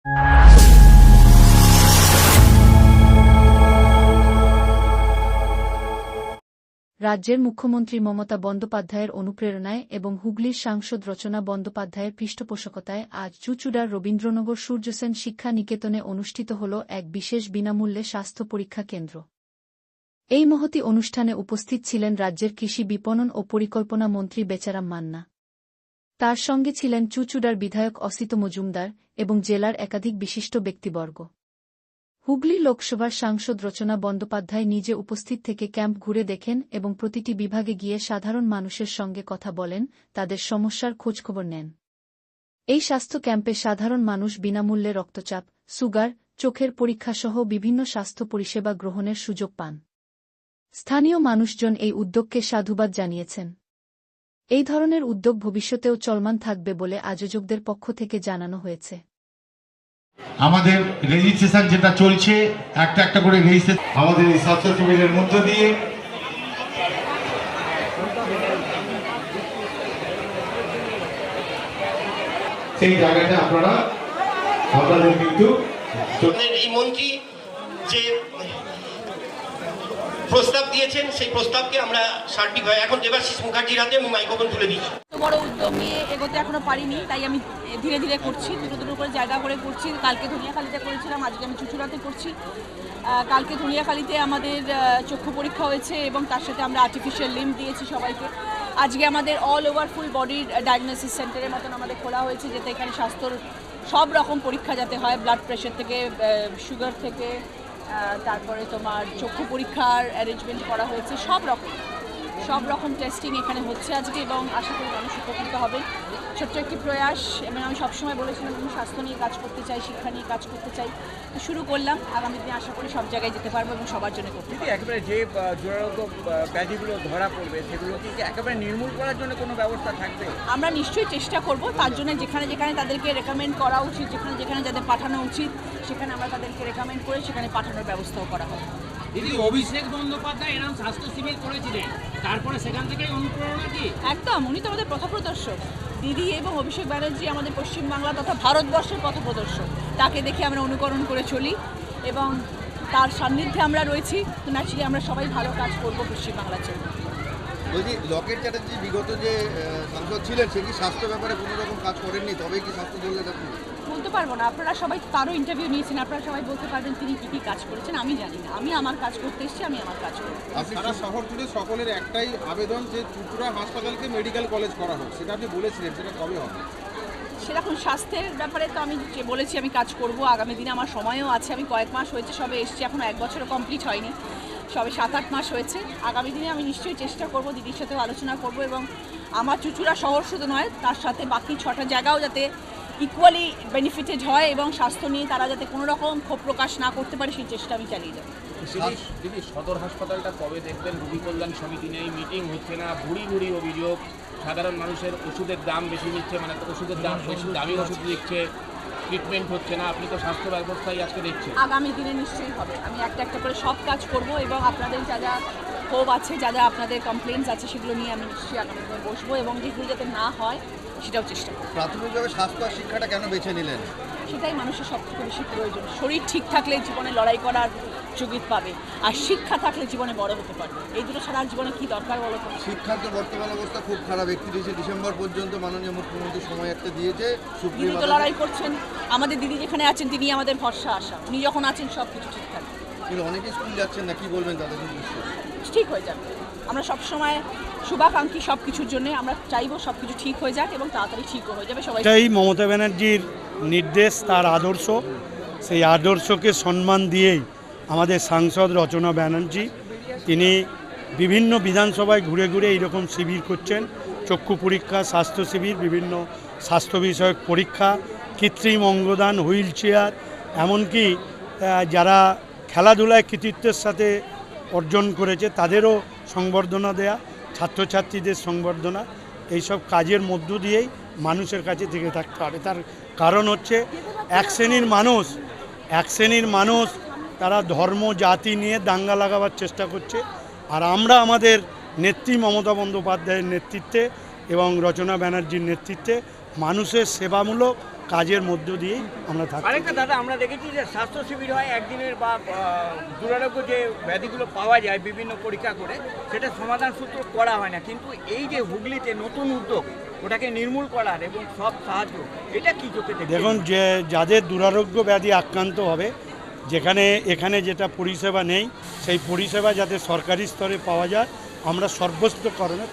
রাজ্যের মুখ্যমন্ত্রী মমতা বন্দ্যোপাধ্যায়ের অনুপ্রেরণায় এবং হুগলির সাংসদ রচনা বন্দ্যোপাধ্যায়ের পৃষ্ঠপোষকতায় আজ চুঁচুড়ার রবীন্দ্রনগর সূর্যসেন শিক্ষা নিকেতনে অনুষ্ঠিত হল এক বিশেষ বিনামূল্যে স্বাস্থ্য পরীক্ষা কেন্দ্র। এই মহতী অনুষ্ঠানে উপস্থিত ছিলেন রাজ্যের কৃষি বিপণন ও পরিকল্পনা মন্ত্রী বেচারাম মান্না। তার সঙ্গে ছিলেন চুঁচুড়ার বিধায়ক অসিত মজুমদার এবং জেলার একাধিক বিশিষ্ট ব্যক্তিবর্গ। হুগলি লোকসভার সাংসদ রচনা বন্দ্যোপাধ্যায় নিজে উপস্থিত থেকে ক্যাম্প ঘুরে দেখেন এবং প্রতিটি বিভাগে গিয়ে সাধারণ মানুষের সঙ্গে কথা বলেন, তাদের সমস্যার খোঁজখবর নেন। এই স্বাস্থ্য ক্যাম্পে সাধারণ মানুষ বিনামূল্যে রক্তচাপ, সুগার, চোখের পরীক্ষাসহ বিভিন্ন স্বাস্থ্য পরিষেবা গ্রহণের সুযোগ পান। স্থানীয় মানুষজন এই উদ্যোগকে সাধুবাদ জানিয়েছেন। এই ধরনের উদ্যোগ ভবিষ্যতেও চলমান থাকবে বলে আয়োজকদের পক্ষ থেকে জানানো হয়েছে। আমাদের রেজিস্ট্রেশন যেটা চলছে, একটা একটা করে রেজিস্ট্রেশন আমাদের এই স্বাস্থ্য শিবিরের মধ্য দিয়ে সেই জায়গাটা আপনাদের কিন্তু এই মন্ত্রী যে প্রস্তাব দিয়েছেন সেই প্রস্তাবকে আমরা সার্টিফাই এখন দেবাশিস মুখার্জির হাতে আমি মাইক্রোফোন তুলে দিচ্ছি। বড় উদ্যোগ নিয়ে এগোতে এখনো পারিনি, তাই আমি ধীরে ধীরে করছি, দুটো দুটো করে জায়গা করে করছি। কালকে ধনিয়াখালীতে করেছিলাম, আজকে আমি চুঁচুড়াতে করছি। কালকে ধনিয়াখালীতে আমাদের চক্ষু পরীক্ষা হয়েছে এবং তার সাথে আমরা আর্টিফিশিয়াল লিম্ব দিয়েছি সবাইকে। আজকে আমাদের অল ওভার ফুল বডির ডায়াগনোসিস সেন্টারের মতন আমাদের খোলা হয়েছে, যাতে এখানে স্বাস্থ্যর সব রকম পরীক্ষা যাতে হয়, ব্লাড প্রেশার থেকে সুগার থেকে তারপরে তোমার চক্ষু পরীক্ষার অ্যারেঞ্জমেন্ট করা হয়েছে। সব রকম টেস্টিং এখানে হচ্ছে আজকে এবং আশা করি মানুষ উপকৃত হবে। ছোট্ট একটি প্রয়াস, এবং আমি সবসময় বলেছিলাম আমি স্বাস্থ্য নিয়ে কাজ করতে চাই, শিক্ষা নিয়ে কাজ করতে চাই, তো শুরু করলাম। আগামী দিনে আশা করি সব জায়গায় যেতে পারবো এবং সবার জন্য করতে পারবো। একেবারে যে জোরারোগ্য ব্যাধিগুলো ধরা পড়বে সেগুলো কি একেবারে নির্মূল করার জন্য কোনো ব্যবস্থা থাকবে? আমরা নিশ্চয়ই চেষ্টা করব, তার জন্য যেখানে যেখানে তাদেরকে রেকমেন্ড করা উচিত, যেখানে যেখানে যাদের পাঠানো উচিত সেখানে আমরা তাদেরকে রেকমেন্ড করে সেখানে পাঠানোর ব্যবস্থাও করা হবে। দিদি, অভিষেক বন্দ্যোপাধ্যায় এরকম স্বাস্থ্য শিবির করেছিলেন, তারপরে সেখান থেকেই অনুপ্রেরণা কি? একদম, উনি তো আমাদের পথপ্রদর্শক। দিদি এবং অভিষেক ব্যানার্জি আমাদের পশ্চিমবাংলা তথা ভারতবর্ষের পথপ্রদর্শক। তাকে দেখে আমরা অনুকরণ করে চলি এবং তার সান্নিধ্যে আমরা রয়েছি। তো ন্যাচুরালি আমরা সবাই ভালো কাজ করবো পশ্চিমবাংলার জন্য। বলছি, লকেট চ্যাটার্জি বিগত যে সাংসদ ছিলেন সে কি স্বাস্থ্য ব্যাপারে কোনো রকম কাজ করেননি, তবেই কি স্বাস্থ্য ধরলেন আপনি? বলতে পারবো না, আপনারা সবাই তারও ইন্টারভিউ নিয়েছেন, আপনারা সবাই বলতে পারবেন তিনি কী কী কাজ করেছেন। আমি জানি না, আমি আমার কাজ করতে এসেছি, আমি আমার কাজ করব। সারা শহর জুড়ে সকলের একটাই আবেদন যে চুঁচুড়া হাসপাতালকে মেডিকেল কলেজ করা হোক, সেটা আপনি বলেছিলেন, সেটা কবে হবে? সেরকম স্বাস্থ্যের ব্যাপারে তো আমি যে বলেছি আমি কাজ করব। আগামী দিনে আমার সময়ও আছে, আমি কয়েক মাস হয়েছে সবে এসেছি, এখনও 1 বছরও কমপ্লিট হয়নি, সবে 7-8 মাস হয়েছে। আগামী দিনে আমি নিশ্চয়ই চেষ্টা করব, দিদির সাথেও আলোচনা করব এবং আমার চুঁচুড়া শহর শুধু নয় তার সাথে বাকি 6টা জায়গাও যাতে ইকুয়ালি বেনিফিটেড হয় এবং স্বাস্থ্য নিয়ে তারা যাতে কোনো রকম ক্ষোভ প্রকাশ না করতে পারে সেই চেষ্টা আমি চালিয়ে যাব। দিদি, সদর হাসপাতালটা কবে দেখবেন? রোগী কল্যাণ সমিতি নেই, মিটিং হচ্ছে না, ভুড়ি অভিযোগ, সাধারণ মানুষের ওষুধের দাম বেশি নিচ্ছে, মানে ওষুধের দাম বেশি, দামি ওষুধ দিচ্ছে, ট্রিটমেন্ট হচ্ছে না। আপনি তো স্বাস্থ্য ব্যবস্থায় আজকে দেখছেন। আগামী দিনে নিশ্চয়ই হবে, আমি একটা একটা করে সব কাজ করব এবং আপনাদের যা যা ক্ষোভ আছে, যা যা আপনাদের কমপ্লেন্টস আছে সেগুলো নিয়ে আমি নিশ্চয়ই আগামী দিনে বসবো এবং যেগুলো যাতে না হয় সেটাও চেষ্টা করব। প্রাথমিকভাবে স্বাস্থ্য আর শিক্ষাটা কেন বেছে নিলেন? সেটাই মানুষের সবথেকে বেশি প্রয়োজন। শরীর ঠিক থাকলে জীবনে লড়াই করার যোগ্যত পাবে, আর শিক্ষা থাকলে জীবনে বড় হতে পারবে। এই দুটো ছাড়া জীবনে কি দরকার বলো তো? শিক্ষার তো বর্তমান অবস্থা খুব খারাপ। 31শে ডিসেম্বর পর্যন্ত মাননীয় মুখ্যমন্ত্রী সময় একটা দিয়েছে। তিনি তো লড়াই করছেন, আমাদের দিদি যেখানে আছেন তিনি আমাদের ভরসা আশা। উনি যখন আছেন সব কিছু ঠিক থাকবে। কিন্তু অনেকে স্কুল যাচ্ছেন না, কি বলবেন তাদের? ঠিক হয়ে যাবে। আমরা সবসময় শুভাকাঙ্ক্ষী সব কিছুর জন্য, আমরা চাইবো সব কিছু ঠিক হয়ে যাক এবং তাড়াতাড়ি ঠিকও হয়ে যাবে। সবাই এটাই মমতা ব্যানার্জির নির্দেশ, তার আদর্শ। সেই আদর্শকে সম্মান দিয়েই আমাদের সাংসদ রচনা ব্যানার্জি তিনি বিভিন্ন বিধানসভায় ঘুরে ঘুরে এইরকম শিবির করছেন। চক্ষু পরীক্ষা, স্বাস্থ্য শিবির, বিভিন্ন স্বাস্থ্য বিষয়ক পরীক্ষা, কৃত্রিম অঙ্গদান, হুইল চেয়ার, এমনকি যারা খেলাধুলায় কৃতিত্বের সাথে অর্জন করেছে তাদেরও সংবর্ধনা দেয়া, ছাত্রছাত্রীদের সংবর্ধনা, এইসব কাজের মধ্য দিয়েই মানুষের কাছে থেকে থাকতে হবে। তার কারণ হচ্ছে এক শ্রেণীর মানুষ তারা ধর্ম জাতি নিয়ে দাঙ্গা লাগাবার চেষ্টা করছে, আর আমরা আমাদের নেত্রী মমতা বন্দ্যোপাধ্যায়ের নেতৃত্বে এবং রচনা ব্যানার্জির নেতৃত্বে মানুষের সেবামূলক কাজের মধ্য দিয়েই আমরা থাকি। আরেকটা দাদা, আমরা দেখেছি যে স্বাস্থ্য শিবির হয় একদিনের বা দুরারোগ্য যে ব্যাধিগুলো পাওয়া যায় বিভিন্ন পরীক্ষা করে, সেটা সমাধান সূত্র করা হয় না, কিন্তু এই যে হুগলিতে নতুন উদ্যোগ ওটাকে নির্মূল করার এবং সব সাহায্য, এটা কি চোখে দেখছেন? দেখুন, যে যাদের দুরারোগ্য ব্যাধি আক্রান্ত হবে, যেখানে এখানে যেটা পরিষেবা নেই, সেই পরিষেবা যাতে সরকারি স্তরে পাওয়া যায়, আমরা সর্বস্তকরণে